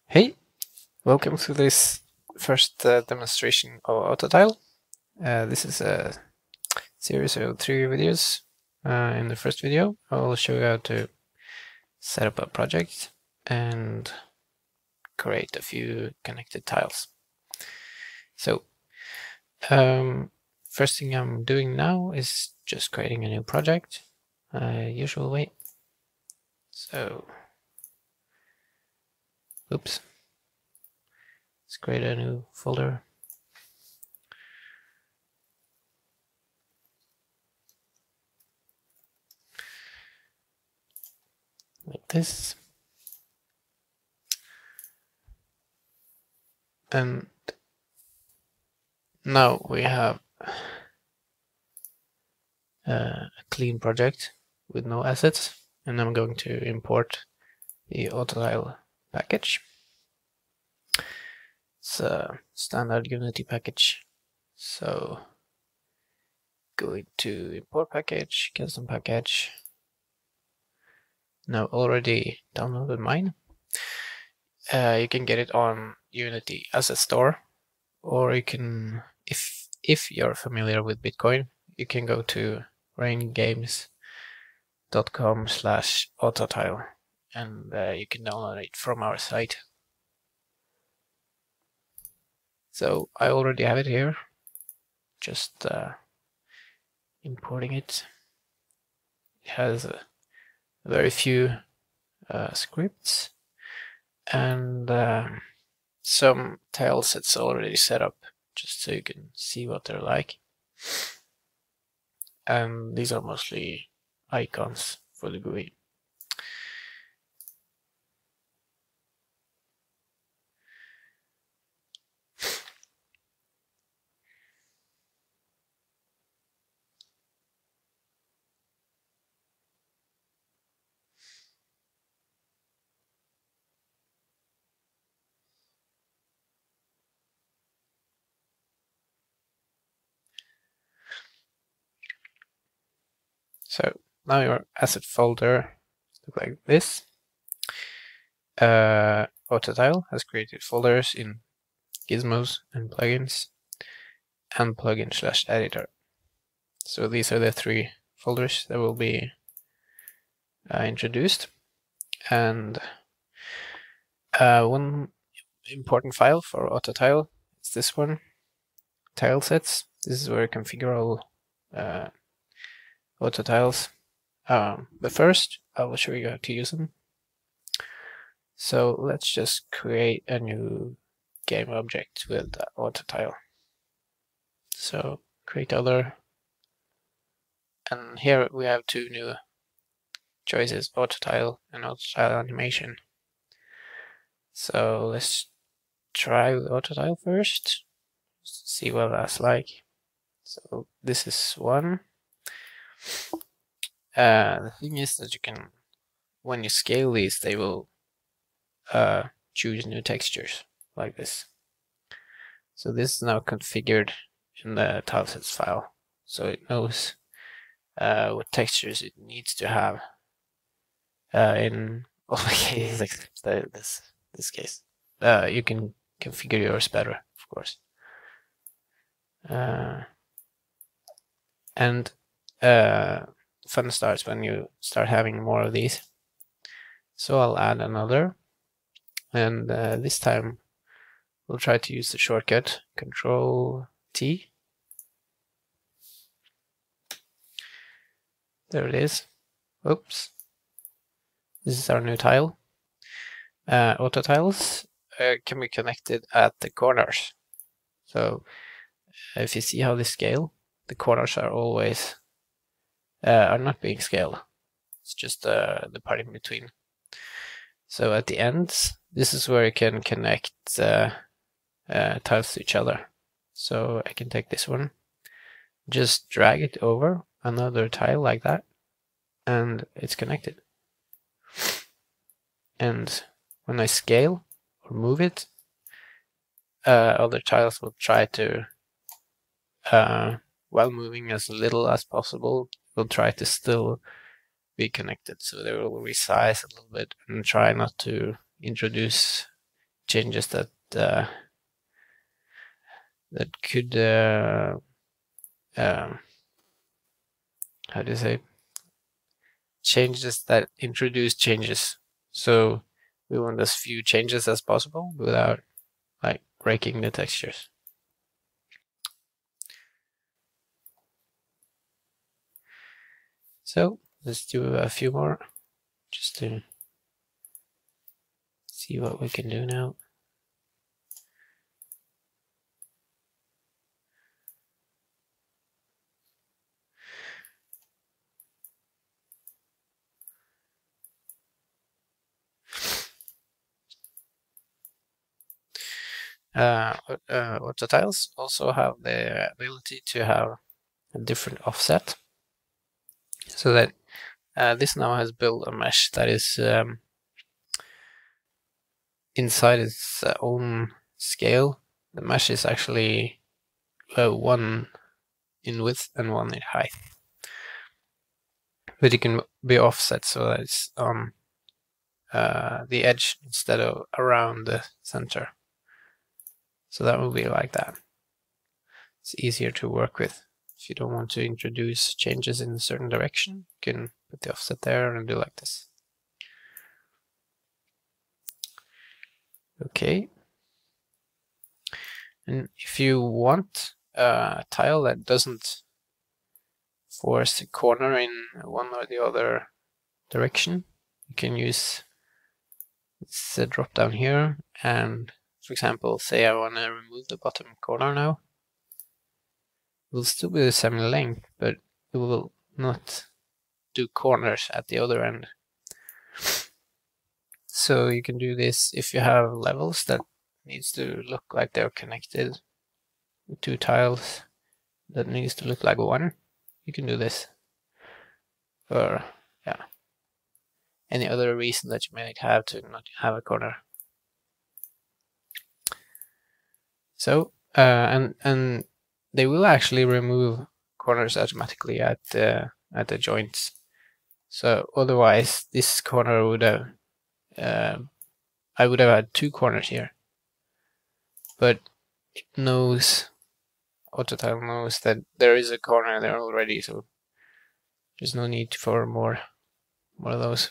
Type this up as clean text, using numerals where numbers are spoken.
Hey, welcome to this first demonstration of Autotile. This is a series of 3 videos. In the first video, I will show you how to set up a project and create a few connected tiles. So, first thing I'm doing now is just creating a new project, usual way. So, oops. Let's create a new folder. Like this. And now we have a clean project with no assets, and I'm going to import the Autotile package. It's a standard Unity package. So going to import package, custom package. Now already downloaded mine. You can get it on Unity as a store, or you can, if you're familiar with Bitcoin, you can go to raingames.com/autotile and you can download it from our site. So I already have it here, just importing it. It has very few scripts and some tile sets already set up, just so you can see what they're like. And these are mostly icons for the GUI. So now your asset folder looks like this. Autotile has created folders in gizmos and plugins and plugin/editor. So these are the 3 folders that will be introduced. And one important file for Autotile is this one, tile sets. This is where you configure all Autotiles. But first, I will show you how to use them. So let's just create a new game object with Autotile. So create other, and here we have 2 new choices, Autotile and Autotile animation. So let's try with Autotile first, see what that's like. So this is one. The thing is that you can, when you scale these, they will choose new textures like this. So this is now configured in the tilesets file, so it knows what textures it needs to have in all the cases except this case. You can configure yours better, of course. And fun starts when you start having more of these. So I'll add another, and this time we'll try to use the shortcut Control-T. There it is. Oops. This is our new tile. Autotiles can be connected at the corners. So if you see how they scale, the corners are always are not being scaled. It's just the part in between. So at the ends, this is where you can connect tiles to each other. So I can take this one, just drag it over another tile like that, and it's connected. And when I scale or move it, other tiles will try to, while moving as little as possible, will try to still be connected. So they will resize a little bit and try not to introduce changes that that could how do you say, changes that introduce changes. So we want as few changes as possible without like breaking the textures. So let's do a few more just to see what we can do now. Autotiles also have the ability to have a different offset, so that this now has built a mesh that is inside its own scale. The mesh is actually one in width and one in height, but it can be offset so that it's on the edge instead of around the center. So that will be like that. It's easier to work with. If you don't want to introduce changes in a certain direction, you can put the offset there and do like this. Okay. And if you want a tile that doesn't force a corner in one or the other direction, you can use this drop down here, and for example, say I want to remove the bottom corner now. It will still be the same length, but it will not do corners at the other end. So you can do this if you have levels that needs to look like they're connected with two tiles that needs to look like one. You can do this for any other reason that you might have to not have a corner. So and they will actually remove corners automatically at the joints. So otherwise, this corner would have I would have had two corners here, but it knows, Autotile knows that there is a corner there already, so there's no need for more of those.